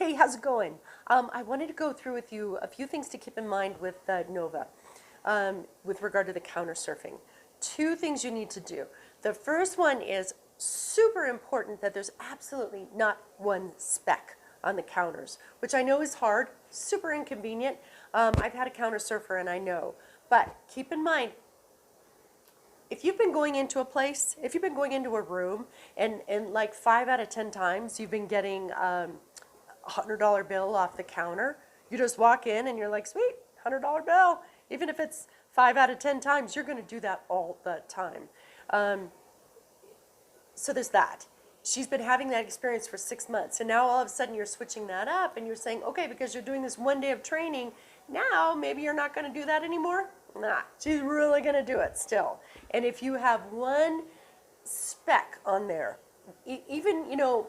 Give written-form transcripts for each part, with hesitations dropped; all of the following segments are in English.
Hey, how's it going? I wanted to go through with you a few things to keep in mind with Nova with regard to the counter surfing. Two things you need to do. The first one is super important that there's absolutely not one speck on the counters, which I know is hard, super inconvenient. I've had a counter surfer and I know. But keep in mind, if you've been going into a place, if you've been going into a room and like 5 out of 10 times you've been getting $100 bill off the counter, you just walk in and you're like, sweet, $100 bill. Even if it's 5 out of 10 times, you're going to do that all the time. So there's that. She's been having that experience for 6 months, and now all of a sudden you're switching that up and you're saying, okay, because you're doing this one day of training, now maybe you're not going to do that anymore. Nah, she's really going to do it still. And if you have one speck on there, even,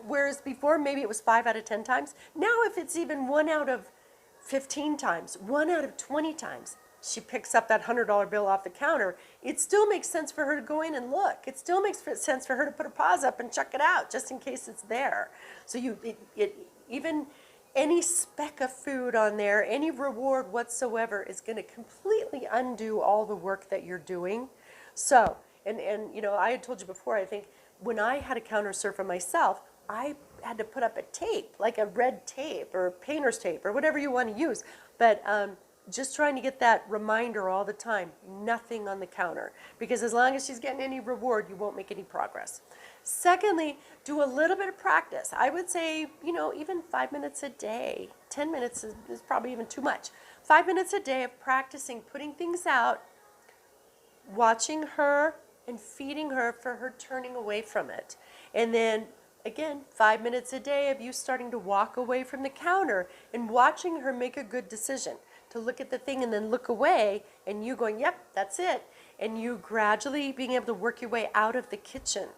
whereas before maybe it was 5 out of 10 times, now if it's even 1 out of 15 times, 1 out of 20 times, she picks up that $100 bill off the counter, it still makes sense for her to go in and look. It still makes sense for her to put her paws up and check it out just in case it's there. So even any speck of food on there, any reward whatsoever is going to completely undo all the work that you're doing. So, and I had told you before, I think when I had a counter surfer myself, I had to put up a tape, like a red tape or painter's tape or whatever you want to use. But just trying to get that reminder all the time, nothing on the counter. Because as long as she's getting any reward, you won't make any progress. Secondly, do a little bit of practice. I would say, even 5 minutes a day. 10 minutes is probably even too much. 5 minutes a day of practicing putting things out, watching her and feeding her for her turning away from it. And then, again, 5 minutes a day of you starting to walk away from the counter and watching her make a good decision to look at the thing and then look away, and you going, yep, that's it. And you gradually being able to work your way out of the kitchen.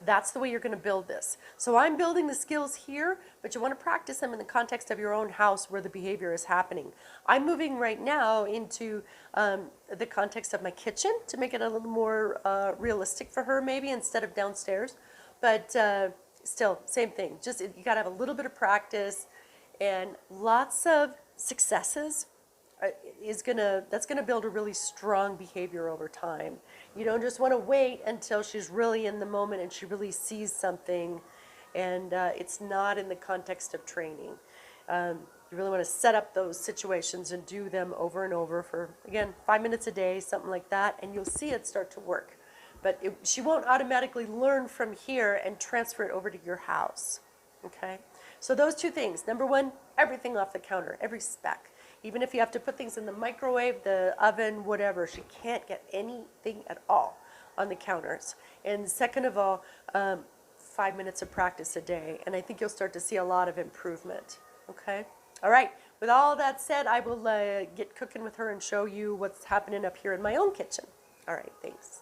That's the way you're going to build this. So I'm building the skills here, but you want to practice them in the context of your own house where the behavior is happening. I'm moving right now into the context of my kitchen to make it a little more realistic for her maybe instead of downstairs. But still, same thing. Just you got to have a little bit of practice and lots of successes. That's gonna build a really strong behavior over time. You don't just want to wait until she's really in the moment and she really sees something, and it's not in the context of training. You really want to set up those situations and do them over and over for, again, 5 minutes a day, something like that, and you'll see it start to work. But she won't automatically learn from here and transfer it over to your house. Okay? So those two things. Number one, everything off the counter, every speck. Even if you have to put things in the microwave, the oven, whatever, she can't get anything at all on the counters. And second of all, 5 minutes of practice a day. And I think you'll start to see a lot of improvement. Okay? All right. With all that said, I will get cooking with her and show you what's happening up here in my own kitchen. All right. Thanks.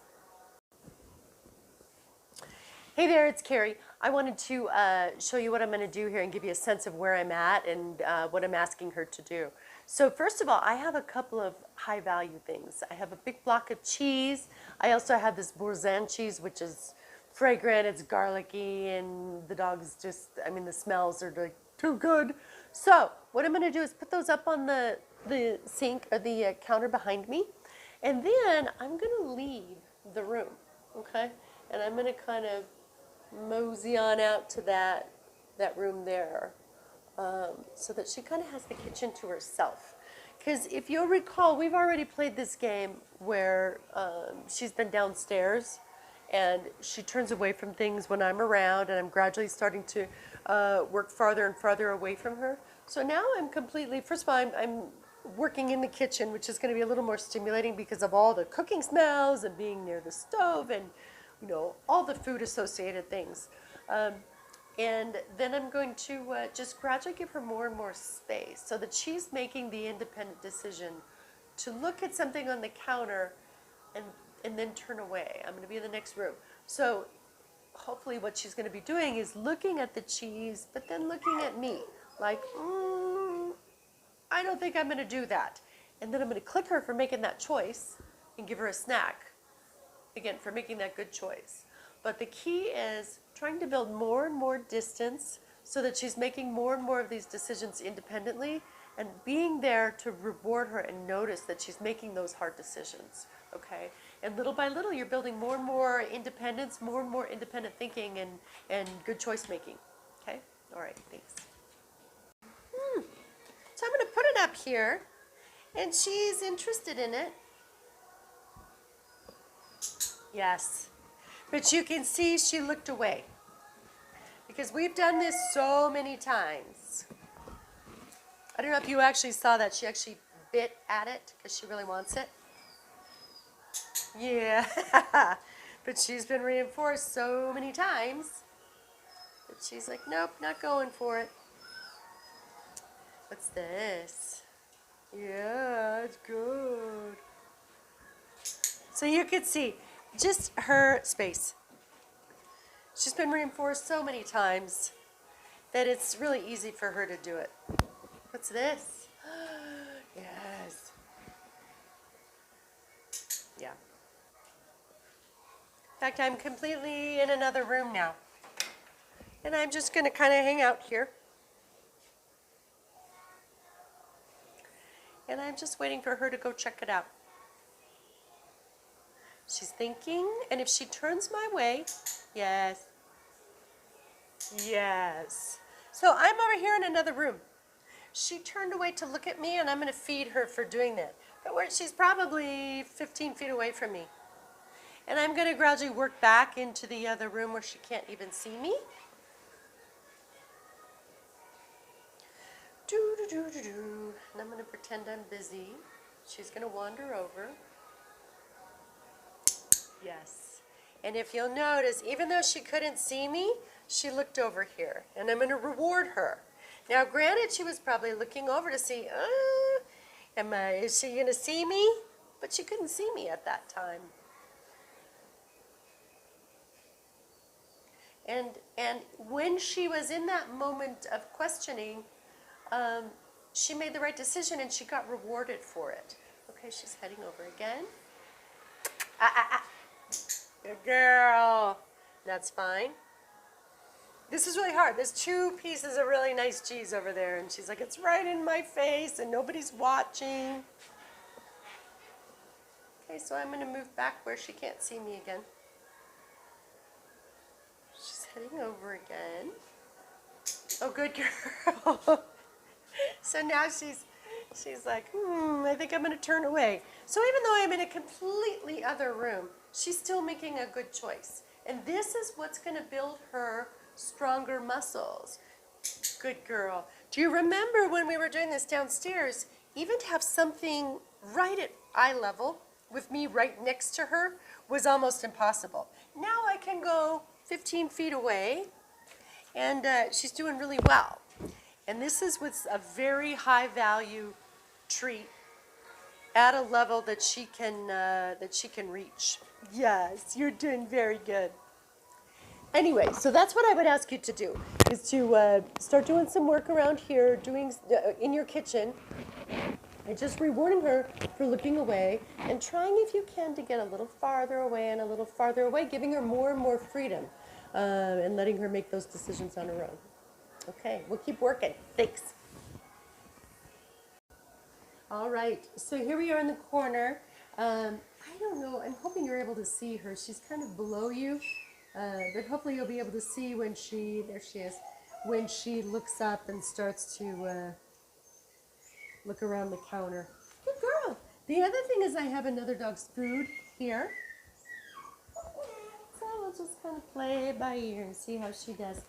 Hey there, it's Carrie. I wanted to show you what I'm going to do here and give you a sense of where I'm at and what I'm asking her to do. So first of all, I have a couple of high value things. I have a big block of cheese. I also have this Boursin cheese, which is fragrant, it's garlicky, and the dogs just, the smells are like too good. So what I'm going to do is put those up on the sink or the counter behind me. And then I'm going to leave the room, okay? And I'm going to kind of mosey on out to that room there so that she kind of has the kitchen to herself. Because if you'll recall, we've already played this game where she's been downstairs and she turns away from things when I'm around, and I'm gradually starting to work farther and farther away from her. So now I'm completely, first of all, I'm working in the kitchen, which is going to be a little more stimulating because of all the cooking smells and being near the stove and all the food associated things. And then I'm going to just gradually give her more and more space so that she's making the independent decision to look at something on the counter and then turn away. I'm going to be in the next room. So hopefully what she's going to be doing is looking at the cheese, but then looking at me like, I don't think I'm going to do that. And then I'm going to click her for making that choice and give her a snack. Again, for making that good choice. But the key is trying to build more and more distance so that she's making more and more of these decisions independently and being there to reward her and notice that she's making those hard decisions, okay? And little by little, you're building more and more independence, more and more independent thinking and good choice making, okay? All right, thanks. So I'm going to put it up here, and she's interested in it. Yes. But you can see she looked away. Because we've done this so many times. I don't know if you actually saw that. She actually bit at it because she really wants it. Yeah. But she's been reinforced so many times that she's like, nope, not going for it. What's this? Yeah, it's good. So you could see just her space. She's been reinforced so many times that it's really easy for her to do it. What's this? Yes. Yeah. In fact, I'm completely in another room now. And I'm just going to kind of hang out here. And I'm just waiting for her to go check it out. She's thinking, and if she turns my way, yes. Yes. So I'm over here in another room. She turned away to look at me, and I'm going to feed her for doing that. But she's probably 15 feet away from me. And I'm going to gradually work back into the other room where she can't even see me. And I'm going to pretend I'm busy. She's going to wander over. Yes. And if you'll notice, even though she couldn't see me, she looked over here. And I'm going to reward her. Now, granted, she was probably looking over to see, is she going to see me? But she couldn't see me at that time. And when she was in that moment of questioning, she made the right decision and she got rewarded for it. Okay, she's heading over again. Good girl. That's fine. This is really hard. There's 2 pieces of really nice cheese over there, and she's like, it's right in my face and nobody's watching. Okay, so I'm going to move back where she can't see me again. She's heading over again. Oh, good girl. So now she's like, I think I'm going to turn away. So even though I'm in a completely other room, she's still making a good choice. And this is what's going to build her stronger muscles. Good girl. Do you remember when we were doing this downstairs, even to have something right at eye level with me right next to her was almost impossible. Now I can go 15 feet away, and she's doing really well. And this is with a very high value treat at a level that she can reach. Yes, you're doing very good. Anyway, so that's what I would ask you to do, is to start doing some work around here, doing in your kitchen, and just rewarding her for looking away, and trying, if you can, to get a little farther away and a little farther away, giving her more and more freedom, and letting her make those decisions on her own. Okay, we'll keep working. Thanks. All right, so here we are in the corner. I don't know, I'm hoping you're able to see her. She's kind of below you, but hopefully you'll be able to see when there she is, when she looks up and starts to look around the counter. Good girl. The other thing is I have another dog's food here. So we'll just kind of play it by ear and see how she does.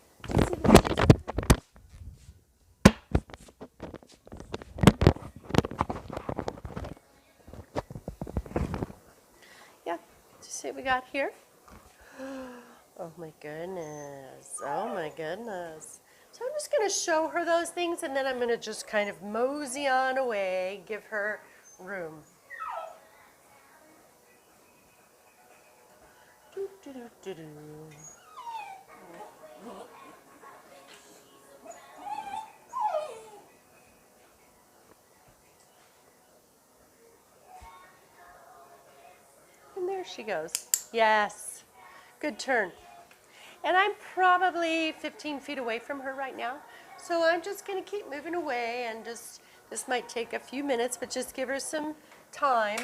Yeah, see what we got here? Oh my goodness. Oh my goodness. So I'm just going to show her those things, and then I'm going to just kind of mosey on away, give her room. Doo, doo, doo, doo, doo. And there she goes. Yes. Good turn. And I'm probably 15 feet away from her right now. So I'm just going to keep moving away and just, this might take a few minutes, but just give her some time.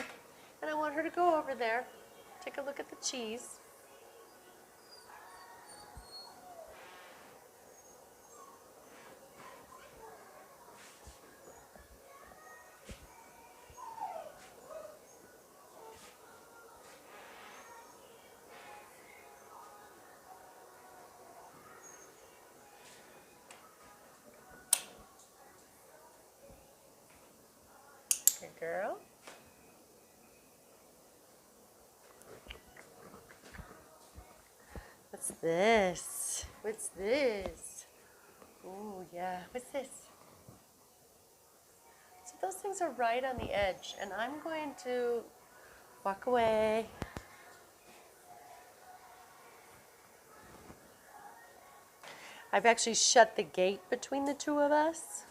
And I want her to go over there, take a look at the cheese. Good girl. What's this? What's this? Oh, yeah. What's this? So those things are right on the edge, and I'm going to walk away. I've actually shut the gate between the two of us.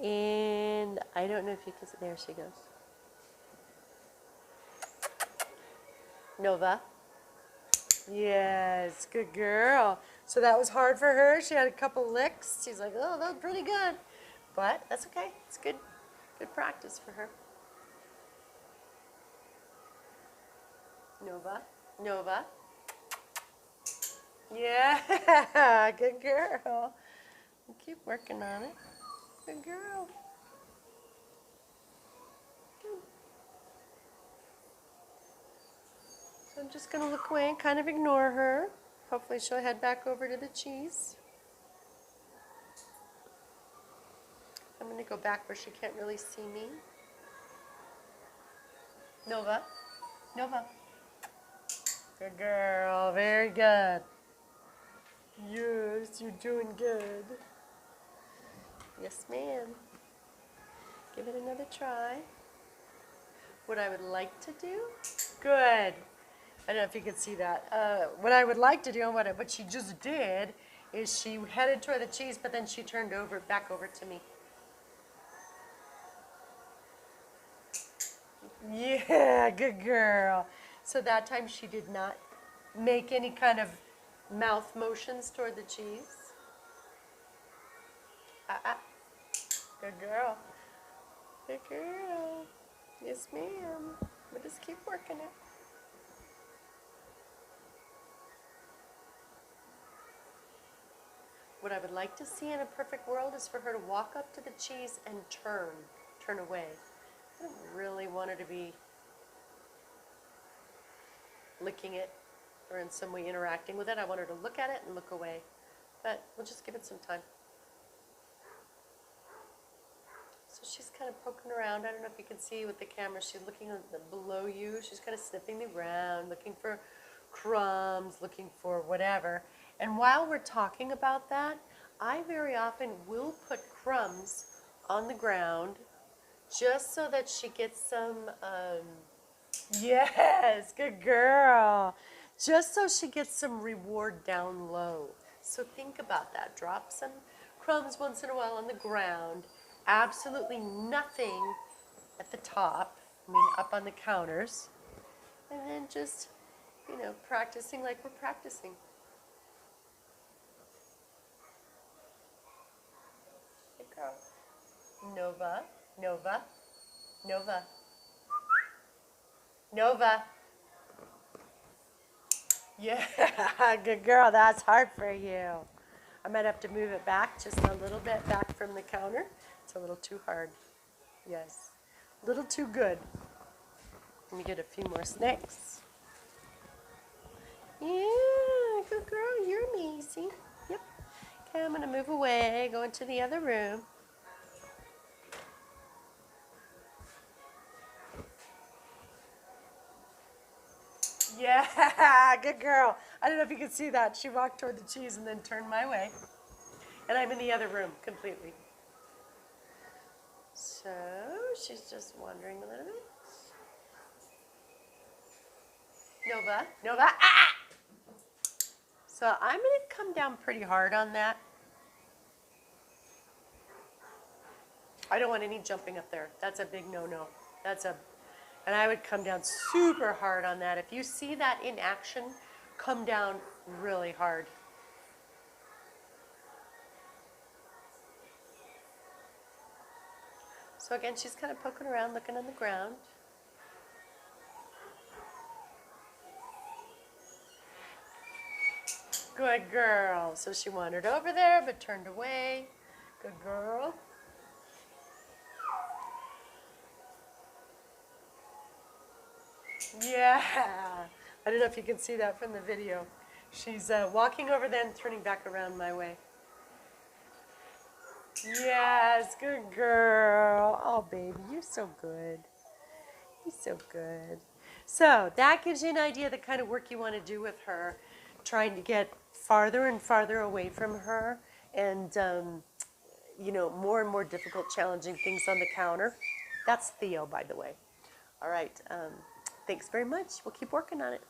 And I don't know if you can see, there she goes. Nova. Yes, good girl. So that was hard for her. She had a couple licks. She's like, oh, that was pretty good. But that's okay. It's good practice for her. Nova. Nova. Yeah, good girl. Keep working on it. Good girl. Good. So I'm just going to look away and kind of ignore her. Hopefully she'll head back over to the cheese. I'm going to go back where she can't really see me. Nova. Nova. Good girl. Very good. Yes, you're doing good. Yes, ma'am. Give it another try. What I would like to do? Good. I don't know if you can see that. What I would like to do and what she just did is she headed toward the cheese, but then she turned back over to me. Yeah, good girl. So that time she did not make any kind of mouth motions toward the cheese. Good girl. Good girl. Yes, ma'am. We'll just keep working it. What I would like to see in a perfect world is for her to walk up to the cheese and turn away. I don't really want her to be licking it or in some way interacting with it. I want her to look at it and look away. But we'll just give it some time. So she's kind of poking around. I don't know if you can see with the camera. She's looking below you. She's kind of sniffing the ground, looking for crumbs, looking for whatever. And while we're talking about that, I very often will put crumbs on the ground just so that she gets some, yes, good girl. Just so she gets some reward down low. So think about that. Drop some crumbs once in a while on the ground. Absolutely nothing at the top, I mean up on the counters. And then just, practicing like we're practicing. Good girl. Nova, Nova, Nova, Nova. Yeah, good girl. That's hard for you. I might have to move it back just a little bit back from the counter. It's a little too hard. Yes. A little too good. Let me get a few more snacks. Yeah, good girl. You're amazing. Yep. Okay, I'm going to move away, go into the other room. Yeah, good girl. I don't know if you can see that. She walked toward the cheese and then turned my way. And I'm in the other room completely. So she's just wandering a little bit. Nova, Nova, ah! So I'm going to come down pretty hard on that. I don't want any jumping up there. That's a big no-no. And I would come down super hard on that. If you see that in action, come down really hard. So again, she's kind of poking around, looking on the ground. Good girl. So she wandered over there, but turned away. Good girl. Yeah. I don't know if you can see that from the video. She's walking over there and turning back around my way. Yes, good girl. Oh, baby, you're so good. You're so good. So that gives you an idea of the kind of work you want to do with her, trying to get farther and farther away from her and, you know, more and more difficult, challenging things on the counter. That's Theo, by the way. All right. Thanks very much. We'll keep working on it.